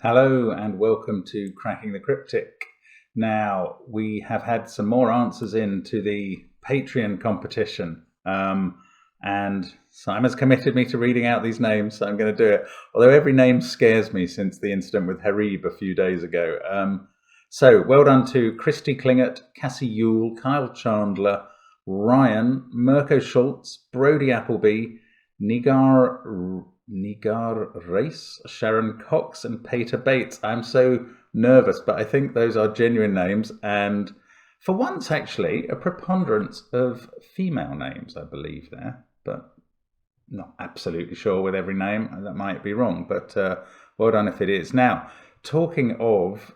Hello and welcome to Cracking the Cryptic. Now, we have had some more answers in to the Patreon competition, and Simon's committed me to reading out these names, so I'm going to do it. Although every name scares me since the incident with Harib a few days ago. So, well done to Christy Klingert, Cassie Yule, Kyle Chandler, Ryan, Mirko Schultz, Brody Appleby, Nigar Race, Sharon Cox, and Peter Bates. I'm so nervous, but I think those are genuine names, and for once, actually, a preponderance of female names, I believe there, but not absolutely sure with every name. That might be wrong, but well done if it is. Now, talking of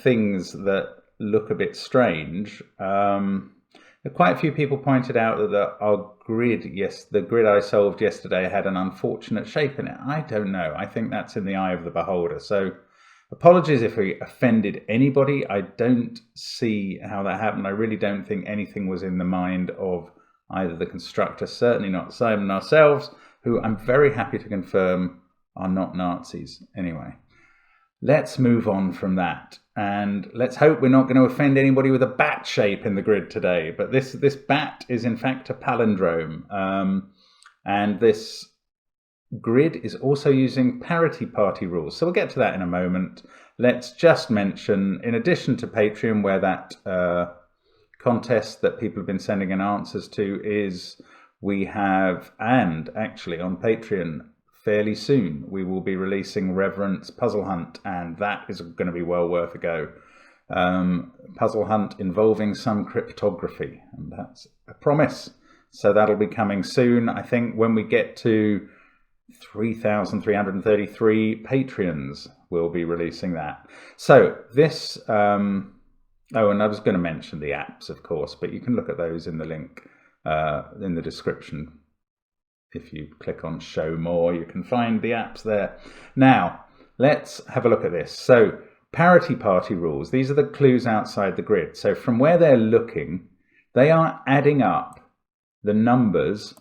things that look a bit strange, quite a few people pointed out that our grid, the grid I solved yesterday had an unfortunate shape in it. I don't know. I think that's in the eye of the beholder. So apologies if we offended anybody. I don't see how that happened. I really don't think anything was in the mind of either the constructor, certainly not Simon ourselves, who I'm very happy to confirm are not Nazis. Anyway, let's move on from that. And let's hope we're not going to offend anybody with a bat shape in the grid today. But this bat is in fact a palindrome. And this grid is also using Parity Party rules. So we'll get to that in a moment. Let's just mention, in addition to Patreon, where that contest that people have been sending in answers to is, we have, and actually on Patreon, fairly soon we will be releasing Reverence Puzzle Hunt, and that is going to be well worth a go. Puzzle Hunt involving some cryptography, and that's a promise. So that'll be coming soon. I think when we get to 3,333 Patreons, we'll be releasing that. So this, oh, and I was going to mention the apps, of course, but you can look at those in the link in the description. If you click on show more, you can find the apps there. Now, let's have a look at this. So, Parity Party rules. These are the clues outside the grid. So from where they're looking, they are adding up the numbers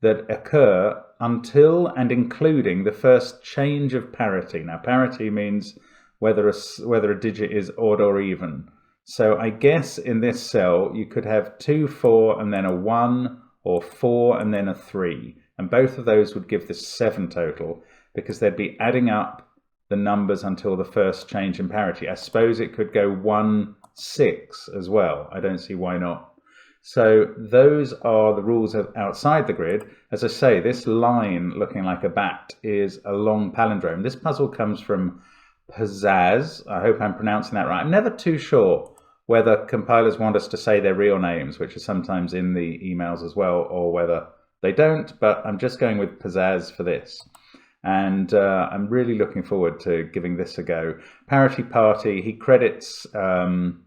that occur until and including the first change of parity. Now, parity means whether a digit is odd or even. So I guess in this cell, you could have 2, 4, and then a 1, or 4, and then a 3. And both of those would give the 7 total, because they'd be adding up the numbers until the first change in parity. I suppose it could go 1, 6 as well. I don't see why not. So those are the rules of outside the grid. As I say, this line looking like a bat is a long palindrome. This puzzle comes from Pizzazz. I hope I'm pronouncing that right. I'm never too sure whether compilers want us to say their real names, which are sometimes in the emails as well, or whether they don't, but I'm just going with Pizzazz for this. And I'm really looking forward to giving this a go. Parity Party, he credits Glum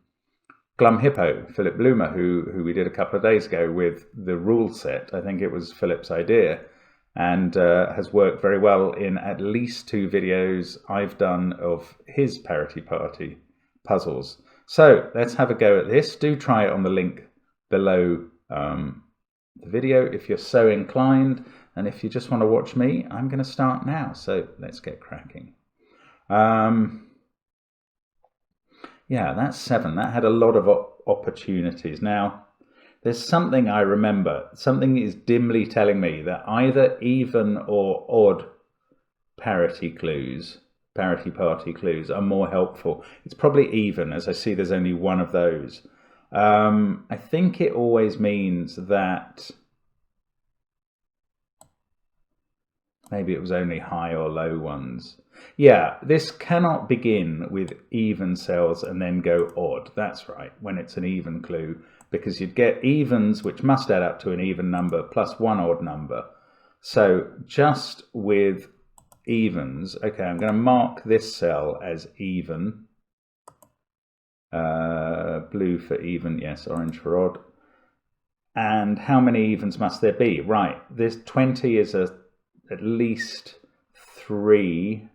Hippo, Philip Bloomer, who we did a couple of days ago with the rule set. I think it was Philip's idea, and has worked very well in at least 2 videos I've done of his Parity Party puzzles. So let's have a go at this. Do try it on the link below the video if you're so inclined, and if you just want to watch me, I'm going to start now. So let's get cracking. Yeah, that's 7. That had a lot of opportunities. Now, there's something I remember. Something is dimly telling me that either even or odd parity party clues are more helpful. It's probably even, as I see there's only one of those. I think it always means that maybe it was only high or low ones. Yeah, this cannot begin with even cells and then go odd. That's right, when it's an even clue, because you'd get evens, which must add up to an even number, plus one odd number. So just with evens, okay, I'm going to mark this cell as even. Blue for even, yes, orange for odd. And how many evens must there be? Right, this 20 is at least 3.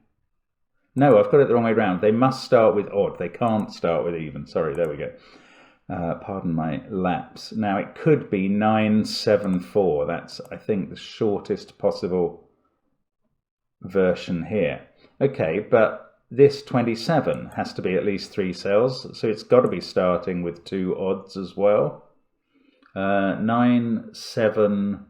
No, I've got it the wrong way around. They must start with odd. They can't start with even. Sorry, there we go. Pardon my lapse. Now, it could be 974. That's, I think, the shortest possible version here. Okay, but this 27 has to be at least 3 cells, so it's got to be starting with 2 odds as well. 9, 7,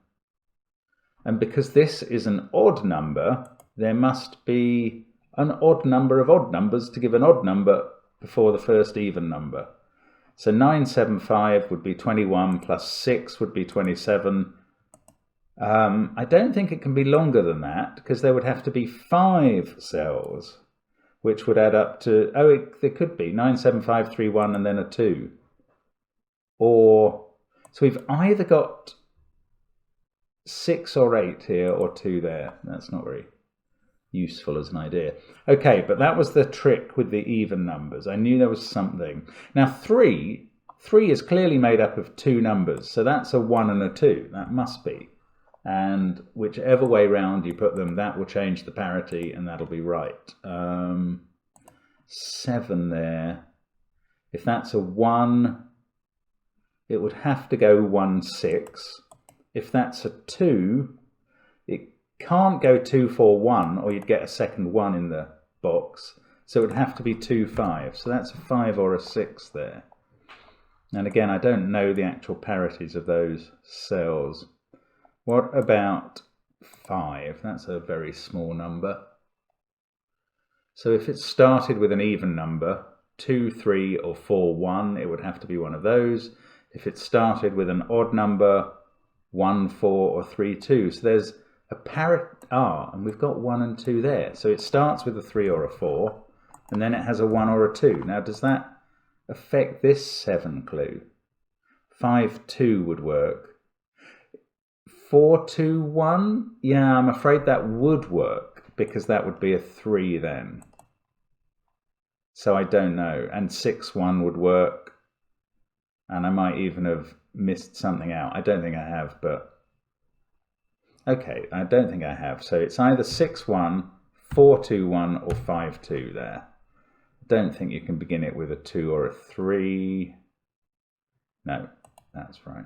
and because this is an odd number, there must be an odd number of odd numbers to give an odd number before the first even number. So 975 would be 21 plus 6 would be 27. I don't think it can be longer than that, because there would have to be 5 cells, which would add up to, there could be 97531 and then a 2. Or, so we've either got 6 or 8 here or 2 there. That's not very useful as an idea. Okay, but that was the trick with the even numbers. I knew there was something. Now 3 is clearly made up of 2 numbers, so that's a 1 and a 2. That must be. And whichever way round you put them, that will change the parity, and that'll be right. 7 there. If that's a 1, it would have to go 1, 6. If that's a 2, it can't go 2, 4, 1, or you'd get a second 1 in the box. So it would have to be 2, 5. So that's a 5 or a 6 there. And again, I don't know the actual parities of those cells. What about 5? That's a very small number. So if it started with an even number, 2, 3, or 4, 1, it would have to be one of those. If it started with an odd number, 1, 4, or 3, 2. So there's a parity, and we've got 1 and 2 there. So it starts with a 3 or a 4, and then it has a 1 or a 2. Now, does that affect this 7 clue? 5, 2 would work. 4, 2, 1? Yeah, I'm afraid that would work, because that would be a 3 then. So I don't know. And 6, 1 would work. And I might even have missed something out. I don't think I have, but okay, I don't think I have. So it's either 6, 1, 4, 2, 1, or 5, 2 there. I don't think you can begin it with a 2 or a 3. No, that's right.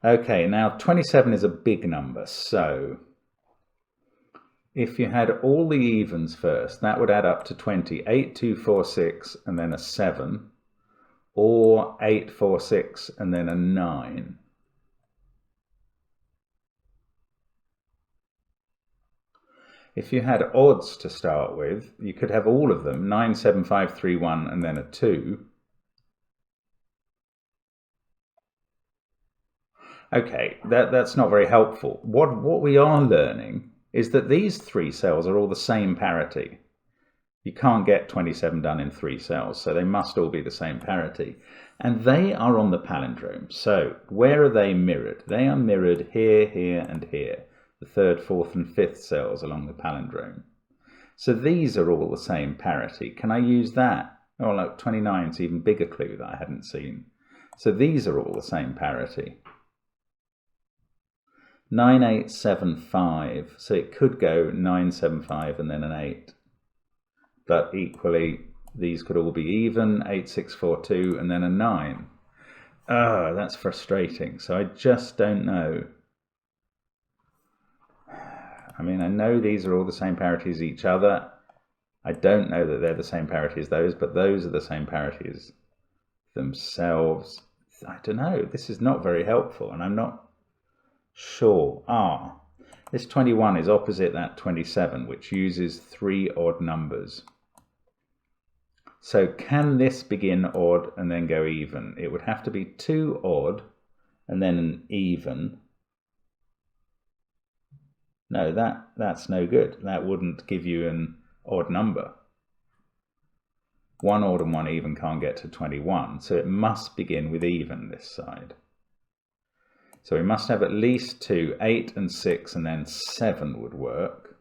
Okay, now 27 is a big number, so if you had all the evens first, that would add up to 20. 8, 2, 4, 6, and then a 7, or 8, 4, 6, and then a 9. If you had odds to start with, you could have all of them, 9, 7, 5, 3, 1, and then a 2. Okay, that's not very helpful. What we are learning is that these 3 cells are all the same parity. You can't get 27 done in 3 cells, so they must all be the same parity. And they are on the palindrome. So where are they mirrored? They are mirrored here, here, and here. The 3rd, 4th, and 5th cells along the palindrome. So these are all the same parity. Can I use that? Oh, look, 29 is an even bigger clue that I hadn't seen. So these are all the same parity. 9, 8, 7, 5. So it could go 9, 7, 5 and then an 8. But equally, these could all be even, 8, 6, 4, 2, and then a 9. Ah, that's frustrating. So I just don't know. I mean, I know these are all the same parity as each other. I don't know that they're the same parity as those, but those are the same parity as themselves. I don't know. This is not very helpful, and I'm not sure. This 21 is opposite that 27, which uses 3 odd numbers. So can this begin odd and then go even? It would have to be 2 odd and then an even. No, that's no good. That wouldn't give you an odd number. 1 odd and 1 even can't get to 21, so it must begin with even this side. So we must have at least 2, 8 and 6, and then 7 would work.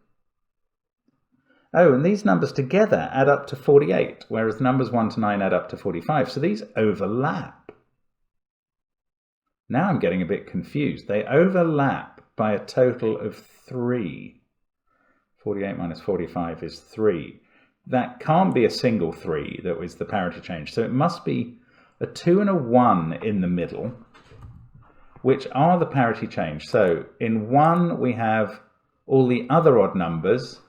Oh, and these numbers together add up to 48, whereas numbers 1 to 9 add up to 45. So these overlap. Now I'm getting a bit confused. They overlap by a total of 3. 48 minus 45 is 3. That can't be a single 3 that was the parity change. So it must be a 2 and a 1 in the middle, which are the parity change. So in 1 we have all the other odd numbers,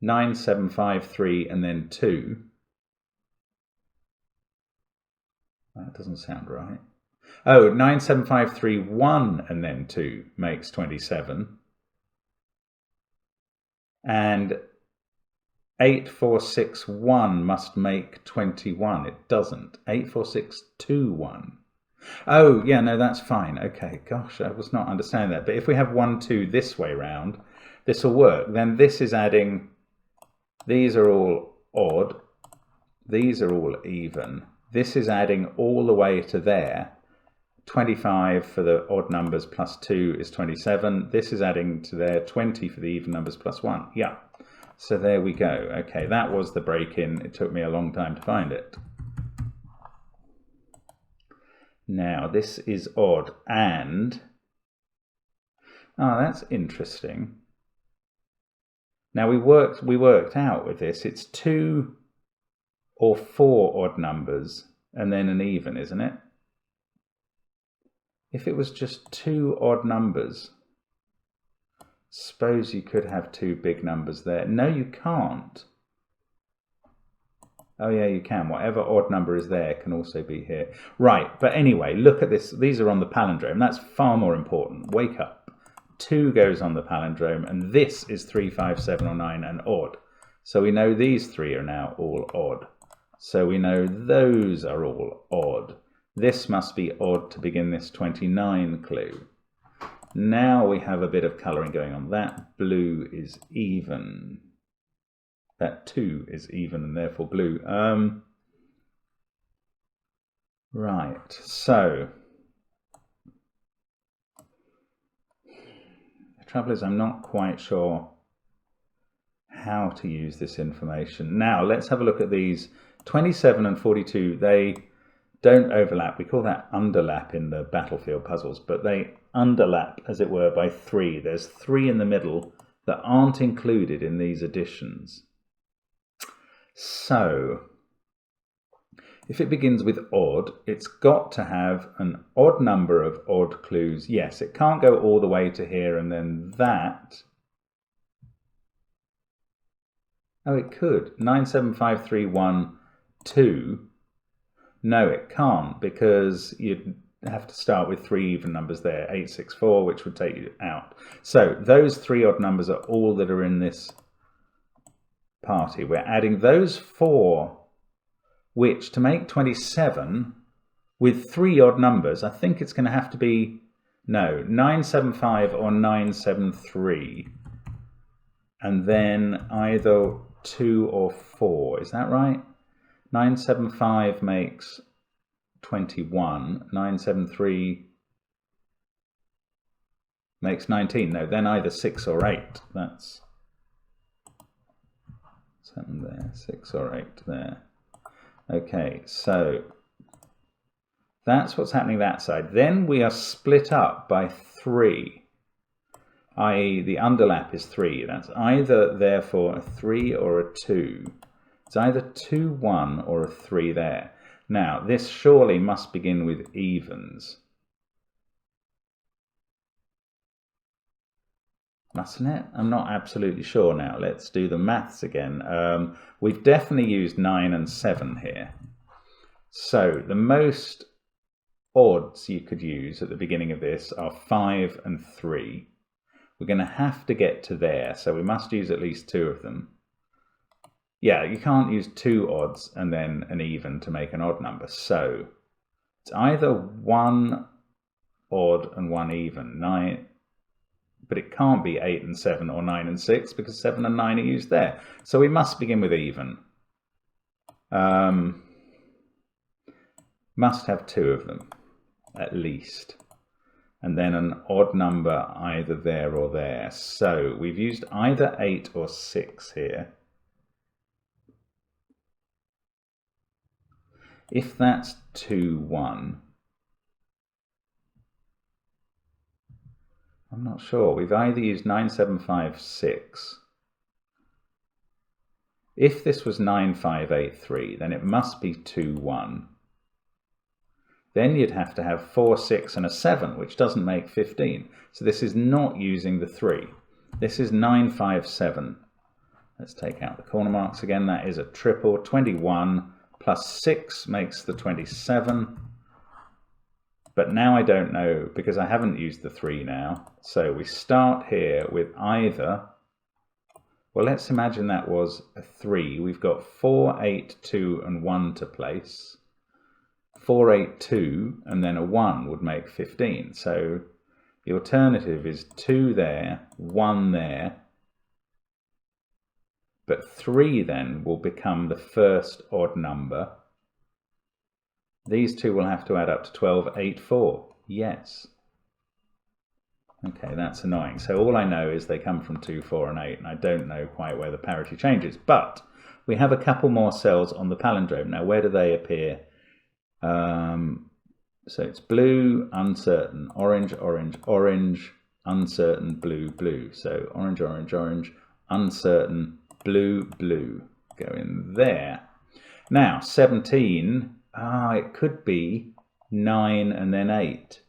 9753 and then 2. That doesn't sound right. Oh, 97531 and then 2 makes 27. And 8461 must make 21. It doesn't. 84621. Oh, yeah, no, that's fine. Okay, gosh, I was not understanding that. But if we have 1, 2 this way round, this will work. Then this is adding, these are all odd. These are all even. This is adding all the way to there. 25 for the odd numbers plus 2 is 27. This is adding to there 20 for the even numbers plus 1. Yeah, so there we go. Okay, that was the break-in. It took me a long time to find it. Now, this is odd and... Oh, that's interesting. Now, we worked out with this. It's 2 or 4 odd numbers and then an even, isn't it? If it was just 2 odd numbers, suppose you could have 2 big numbers there. No, you can't. Oh yeah, you can. Whatever odd number is there can also be here. Right, but anyway, look at this. These are on the palindrome. That's far more important. Wake up. 2 goes on the palindrome, and this is 3, 5, 7, or 9 and odd. So we know these 3 are now all odd. So we know those are all odd. This must be odd to begin this 29 clue. Now we have a bit of colouring going on. That blue is even. That 2 is even and therefore blue. Right, so the trouble is I'm not quite sure how to use this information. Now let's have a look at these. 27 and 42, they don't overlap. We call that underlap in the battlefield puzzles, but they underlap, as it were, by 3. There's 3 in the middle that aren't included in these additions. So, if it begins with odd, it's got to have an odd number of odd clues. Yes, it can't go all the way to here and then that. Oh, it could. 97531 2. No, it can't, because you'd have to start with 3 even numbers there, 864, which would take you out. So those 3 odd numbers are all that are in this party. We're adding those 4, which to make 27 with 3 odd numbers, I think it's going to have to be, no, 975 or 973, and then either 2 or 4. Is that right? 975 makes 21. 973 makes 19. No, then either 6 or 8. That's 7 there, 6 or 8 there. Okay, so that's what's happening that side. Then we are split up by 3, i.e. the underlap is 3. That's either, therefore, a 3 or a 2. It's either 2, 1 or a 3 there. Now, this surely must begin with evens. Mustn't it? I'm not absolutely sure now. Let's do the maths again. We've definitely used 9 and 7 here. So the most odds you could use at the beginning of this are 5 and 3. We're going to have to get to there, so we must use at least 2 of them. Yeah, you can't use 2 odds and then an even to make an odd number. So it's either 1 odd and 1 even, 9, but it can't be 8 and 7 or 9 and 6 because 7 and 9 are used there. So we must begin with even. Must have 2 of them, at least. And then an odd number either there or there. So we've used either 8 or 6 here. If that's 2, 1, I'm not sure. We've either used 9, 7, 5, 6. If this was 9, 5, 8, 3, then it must be 2, 1. Then you'd have to have 4, 6 and a 7, which doesn't make 15. So this is not using the 3. This is 9, 5, 7. Let's take out the corner marks again. That is a triple. 21 plus 6 makes the 27. But now I don't know, because I haven't used the 3 now. So we start here with either, well, let's imagine that was a 3. We've got 4, 8, 2, and 1 to place. 4, 8, 2, and then a 1 would make 15. So the alternative is 2 there, 1 there. But 3 then will become the first odd number. These two will have to add up to 12, 8, 4. Yes. Okay, that's annoying. So all I know is they come from 2, 4, and 8, and I don't know quite where the parity changes. But we have a couple more cells on the palindrome. Now, where do they appear? So it's blue, uncertain, orange, orange, orange, uncertain, blue, blue. So orange, orange, orange, uncertain, blue, blue. Go in there. Now, 17, it could be 9 and then 8.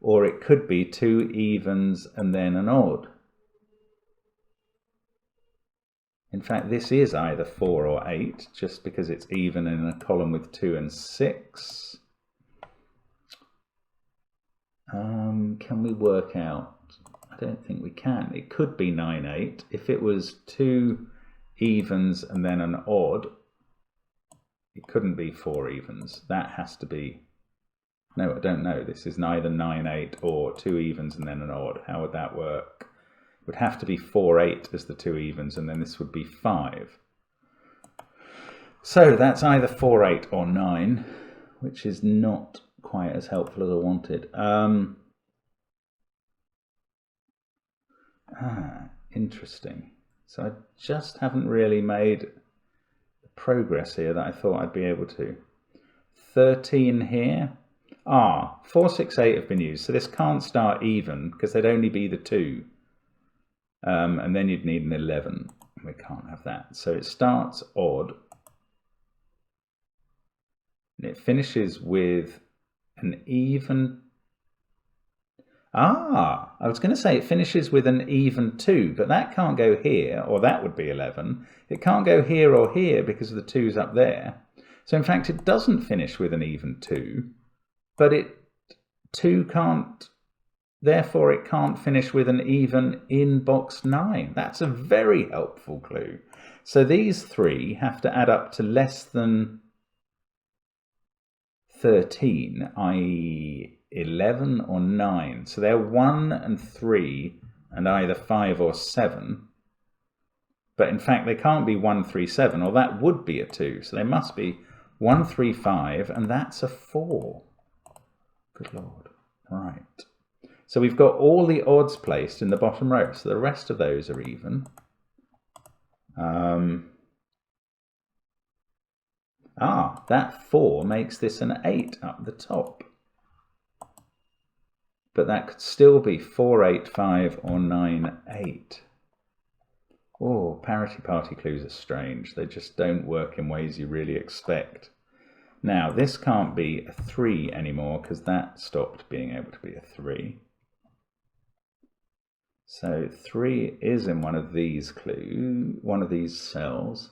Or it could be 2 evens and then an odd. In fact, this is either 4 or 8, just because it's even in a column with 2 and 6. Can we work out? I don't think we can. It could be 9, 8. If it was 2 evens and then an odd, it couldn't be 4 evens. That has to be... No, I don't know. This is neither 9, 8 or 2 evens and then an odd. How would that work? It would have to be 4, 8 as the 2 evens, and then this would be 5. So that's either 4, 8 or 9, which is not quite as helpful as I wanted. Interesting. So I just haven't really made the progress here that I thought I'd be able to. 13 here. 4, 6, 8 have been used. So this can't start even because there'd only be the 2. And then you'd need an 11. We can't have that. So it starts odd. And it finishes with an even. I was going to say it finishes with an even 2, but that can't go here, or that would be 11. It can't go here or here because of the 2's up there. So in fact, it doesn't finish with an even 2, but 2 can't, therefore it can't finish with an even in box 9. That's a very helpful clue. So these 3 have to add up to less than 13, i.e. 11 or 9. So they're 1 and 3 and either 5 or 7. But in fact, they can't be 1, 3, 7, or that would be a 2. So they must be 1, 3, 5, and that's a 4. Good Lord. Right. So we've got all the odds placed in the bottom row. So the rest of those are even. That 4 makes this an 8 up the top. But that could still be 4, 8, 5 or 9, 8. Oh, parity party clues are strange. They just don't work in ways you really expect. Now, this can't be a 3 anymore because that stopped being able to be a 3. So 3 is in one of these clues, one of these cells.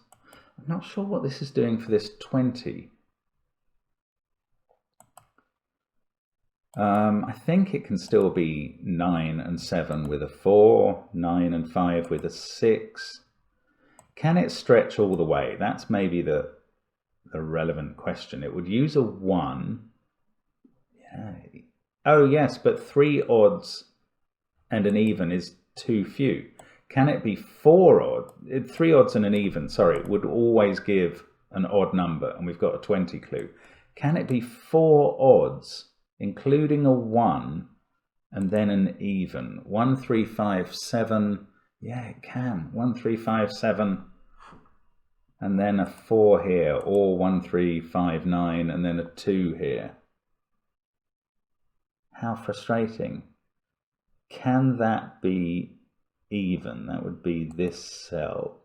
I'm not sure what this is doing for this 20. I think it can still be 9 and 7 with a 4, 9 and 5 with a 6. Can it stretch all the way? That's maybe the relevant question. It would use a 1. Yeah. Oh yes, but 3 odds and an even is too few. Can it be 4 odd? 3 odds and an even, sorry, would always give an odd number, and we've got a 20 clue. Can it be 4 odds, including a 1, and then an even? 1, 3, 5, 7. Yeah, it can. 1, 3, 5, 7. And then a 4 here, or 1, 3, 5, 9, and then a 2 here. How frustrating. Can that be even? That would be this cell.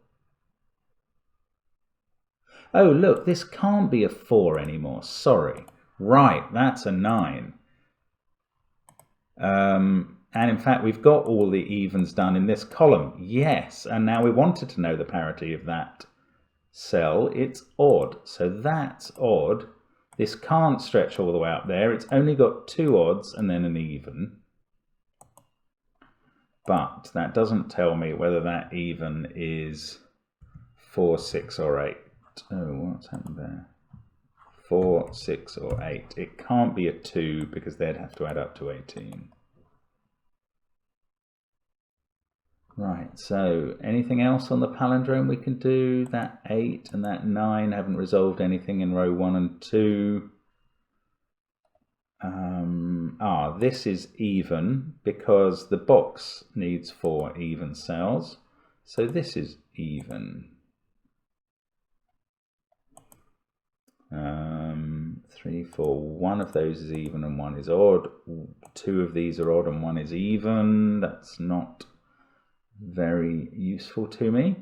Oh, look, this can't be a 4 anymore. Sorry. Right, that's a 9. And in fact, we've got all the evens done in this column. Yes, and now we wanted to know the parity of that cell. It's odd, so that's odd. This can't stretch all the way up there. It's only got 2 odds and then an even. But that doesn't tell me whether that even is 4, 6 or 8. Oh, what's happened there? 4, 6 or 8. It can't be a 2 because they'd have to add up to 18. Right, so anything else on the palindrome we can do? That 8 and that 9 haven't resolved anything in row 1 and 2. This is even because the box needs 4 even cells. So this is even. 3, 4, 1 of those is even and 1 is odd. 2 of these are odd and 1 is even. That's not very useful to me.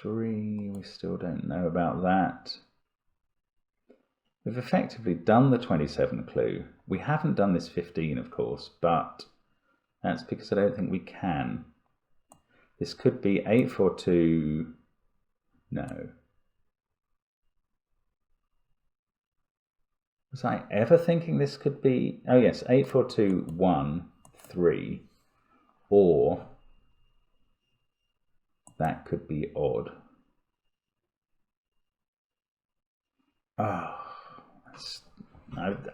3, we still don't know about that. We've effectively done the 27 clue. We haven't done this 15, of course, but that's because I don't think we can. This could be 8, 4, 2, no. Was I ever thinking this could be, oh yes, 8, 4, 2, 1, 3, or that could be odd. Oh,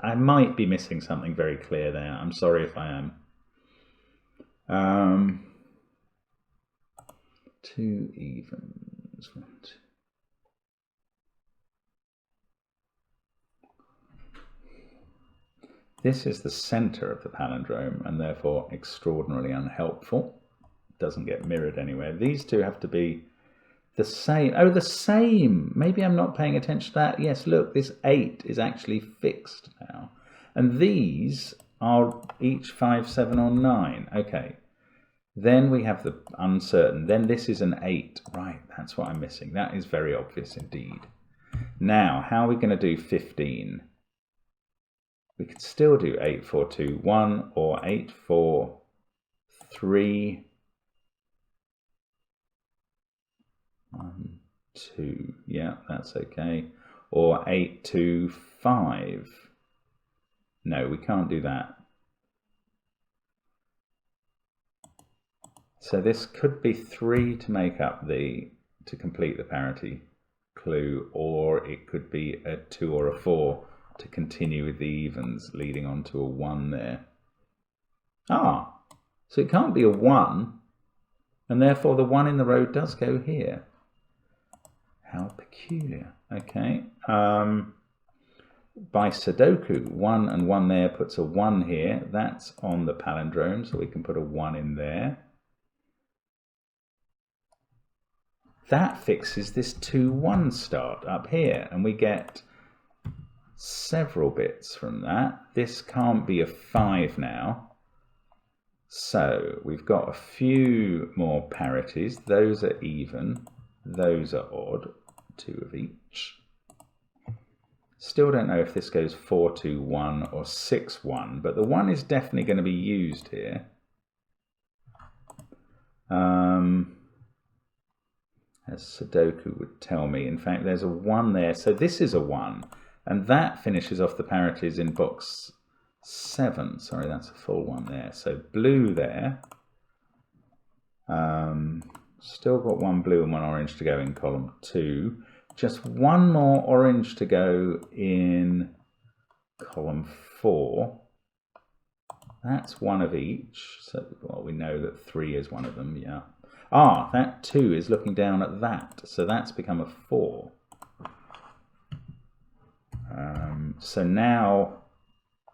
I might be missing something very clear there. I'm sorry if I am. 2 evens. 1, 2. This is the center of the palindrome and therefore extraordinarily unhelpful. Doesn't get mirrored anywhere. These two have to be the same. Oh, the same. Maybe I'm not paying attention to that. Yes, look, this 8 is actually fixed now. And these are each 5, 7 or 9. Okay. Then we have the uncertain. Then this is an 8. Right, that's what I'm missing. That is very obvious indeed. Now, how are we going to do 15? We could still do 8, 4, 2, 1 or 8, 4, 3, 1, 2. Yeah, that's okay. Or 8, 2, 5. No, we can't do that. So this could be 3 to make up to complete the parity clue, or it could be a 2 or a 4 to continue with the evens, leading on to a 1 there. So it can't be a 1, and therefore the 1 in the row does go here. How peculiar. Okay. By Sudoku, 1 and 1 there puts a 1 here. That's on the palindrome, so we can put a 1 in there. That fixes this 2, 1 start up here, and we get several bits from that. This can't be a 5 now. So we've got a few more parities. Those are even. Those are odd. 2 of each. Still don't know if this goes 4, 2, 1 or 6, 1, but the 1 is definitely going to be used here. As Sudoku would tell me. In fact, there's a 1 there. So this is a 1. And that finishes off the parities in box 7. Sorry, that's a full 1 there. So blue there. Still got 1 blue and 1 orange to go in column 2. Just 1 more orange to go in column 4. That's 1 of each. So well, we know that 3 is 1 of them, yeah. That 2 is looking down at that. So that's become a 4. So now,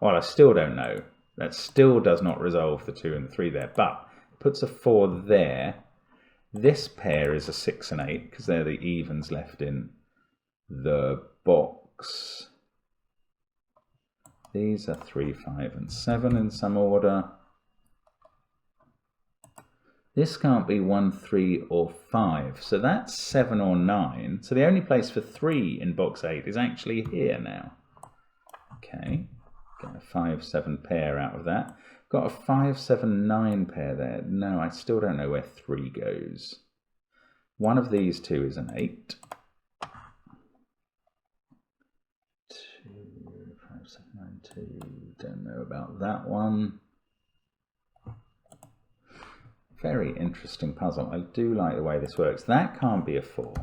well, I still don't know. That still does not resolve the 2 and the 3 there, but puts a 4 there. This pair is a 6 and 8 because they're the evens left in the box. These are 3, 5 and 7 in some order. This can't be 1, 3 or 5. So that's 7 or 9. So the only place for 3 in box 8 is actually here now. Okay, get a 5, 7 pair out of that. Got a 5, 7, 9 pair there. No, I still don't know where 3 goes. One of these two is an 8. 2, 5, 7, 9, 2. Don't know about that one. Very interesting puzzle. I do like the way this works. That can't be a 4.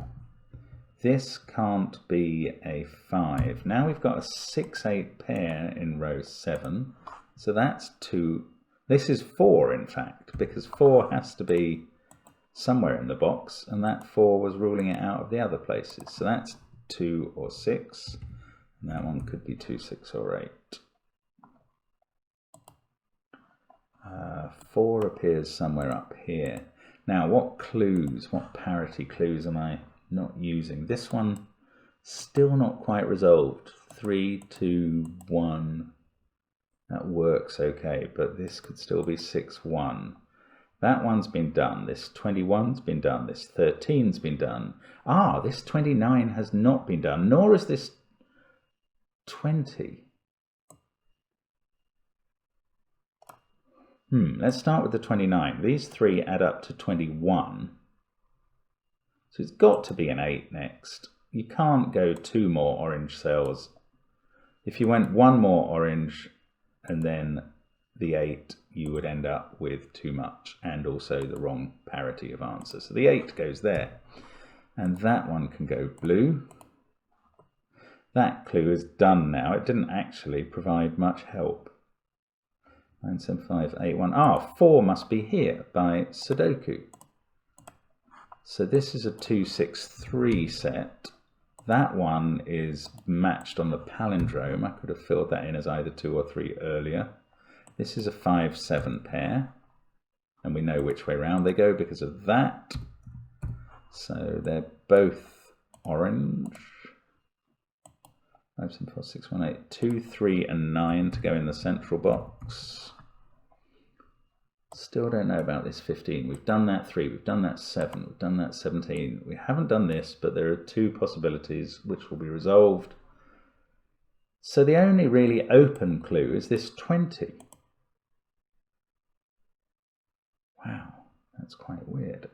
This can't be a 5. Now we've got a 6, 8 pair in row 7. So that's 2. This is 4, in fact, because 4 has to be somewhere in the box, and that 4 was ruling it out of the other places. So that's 2 or 6, and that one could be 2, 6, or 8. 4 appears somewhere up here. Now, what clues, what parity clues am I not using? This one, still not quite resolved. 3, 2, 1. That works okay, but this could still be 6, 1. That one's been done. This 21's been done. This 13's been done. Ah, this 29 has not been done, nor is this 20. Let's start with the 29. These 3 add up to 21. So it's got to be an 8 next. You can't go 2 more orange cells. If you went 1 more orange and then the 8, you would end up with too much and also the wrong parity of answers. So the 8 goes there. And that one can go blue. That clue is done now. It didn't actually provide much help. 9, 7, 5, 8, 1. Ah, 4 must be here by Sudoku. So this is a 2, 6, 3 set. That one is matched on the palindrome. I could have filled that in as either 2 or 3 earlier. This is a 5, 7 pair. And we know which way round they go because of that. So they're both orange. 5, 7, 4, 6, 1, 8. 2, 3, and 9 to go in the central box. Still don't know about this 15. We've done that 3, we've done that 7, we've done that 17. We haven't done this, but there are 2 possibilities which will be resolved. So the only really open clue is this 20. Wow, that's quite weird.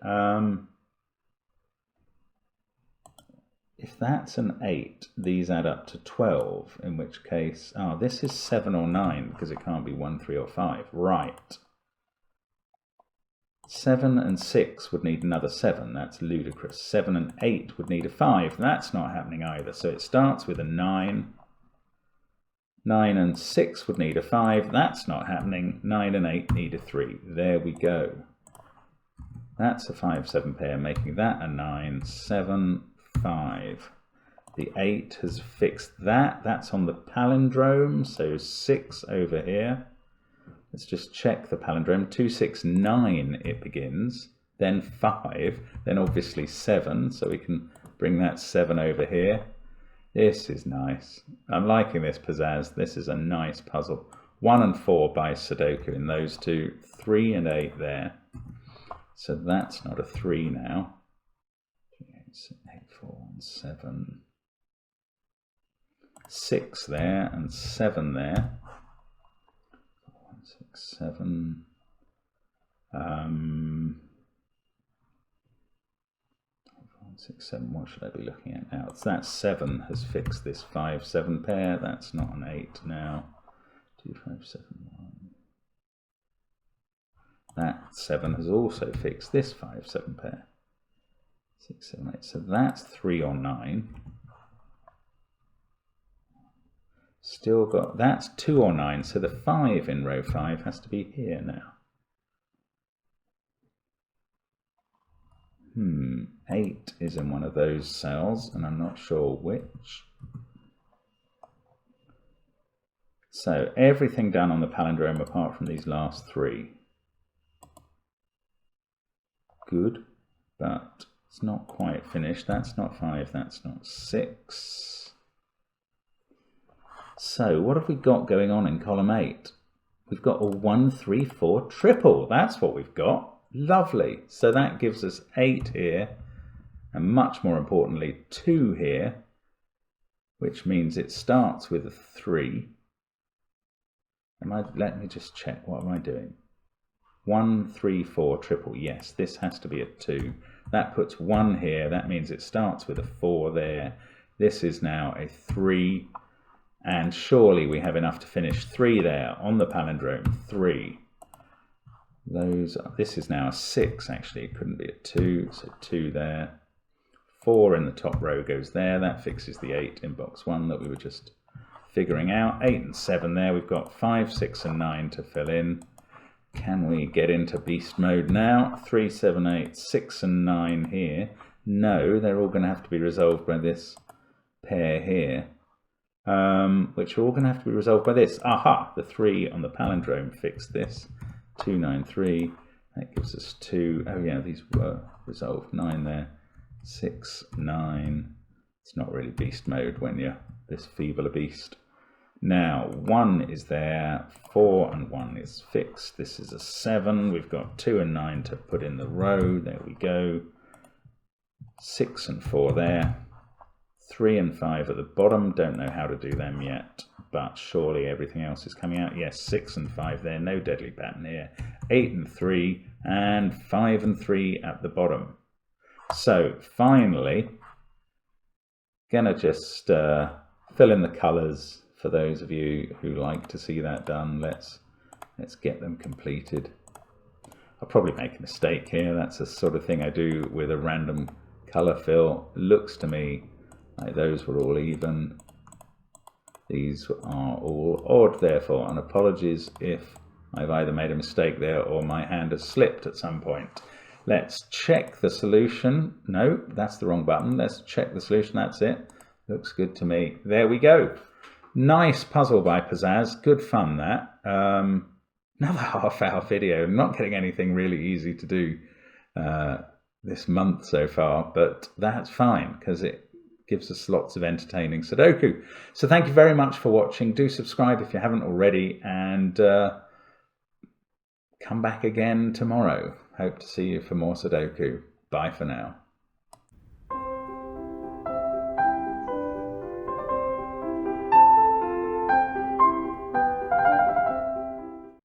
If that's an 8, these add up to 12, in which case, this is 7 or 9, because it can't be 1, 3, or 5. Right. 7 and 6 would need another 7. That's ludicrous. 7 and 8 would need a 5. That's not happening either. So it starts with a 9. 9 and 6 would need a 5. That's not happening. 9 and 8 need a 3. There we go. That's a 5, 7 pair, making that a 9, 7, 5. The 8 has fixed that. That's on the palindrome. So 6 over here. Let's just check the palindrome. 2, 6, 9 it begins, then 5, then obviously 7, so we can bring that 7 over here. This is nice. I'm liking this pizzazz. This is a nice puzzle. 1 and 4 by Sudoku in those two. 3 and 8 there. So that's not a 3 now. 3, 8, 6, 8, 4, 1, 7. 6 there and 7 there. 6, 7. 1, 6, 7. What should I be looking at now? It's that 7 has fixed this 5, 7 pair. That's not an 8 now. 2, 5, 7, 1. That 7 has also fixed this 5, 7 pair. 6, 7, 8. So that's 3 or 9. Still got, that's 2 or 9, so the 5 in row 5 has to be here now. 8 is in one of those cells, and I'm not sure which. So everything done on the palindrome apart from these last 3. Good, but it's not quite finished. That's not 5, that's not 6. So what have we got going on in column 8? We've got a 1, 3, 4 triple. That's what we've got. Lovely. So that gives us 8 here, and much more importantly, 2 here, which means it starts with a 3, Let me just check. What am I doing? 1, 3, 4, triple. Yes, this has to be a 2. That puts 1 here. That means it starts with a 4 there. This is now a 3. And surely we have enough to finish 3 there on the palindrome. 3. This is now a 6, actually. It couldn't be a 2. So 2 there. 4 in the top row goes there. That fixes the 8 in box 1 that we were just figuring out. 8 and 7 there. We've got 5, 6 and 9 to fill in. Can we get into beast mode now? 3, 7, 8, 6 and 9 here. No, they're all going to have to be resolved by this pair here. Which are all going to have to be resolved by this. Aha! The 3 on the palindrome fixed this. 2, 9, 3. That gives us 2. Oh yeah, these were resolved. 9 there. 6, 9. It's not really beast mode when you're this feeble a beast. Now 1 is there, 4 and 1 is fixed. This is a 7. We've got 2 and 9 to put in the row. There we go. 6 and 4 there. 3 and 5 at the bottom. Don't know how to do them yet, but surely everything else is coming out. Yes, 6 and 5 there. No deadly pattern here. 8 and 3 and 5 and 3 at the bottom. So finally, gonna just fill in the colors for those of you who like to see that done. Let's get them completed. I'll probably make a mistake here. That's the sort of thing I do with a random color fill. Looks to me like those were all even. These are all odd, therefore, and apologies if I've either made a mistake there or my hand has slipped at some point. Let's check the solution. No, that's the wrong button. Let's check the solution. That's it. Looks good to me. There we go. Nice puzzle by Pizzazz. Good fun, that. Another half-hour video. I'm not getting anything really easy to do this month so far, but that's fine because it gives us lots of entertaining Sudoku. So thank you very much for watching. Do subscribe if you haven't already, and come back again tomorrow. Hope to see you for more Sudoku. Bye for now.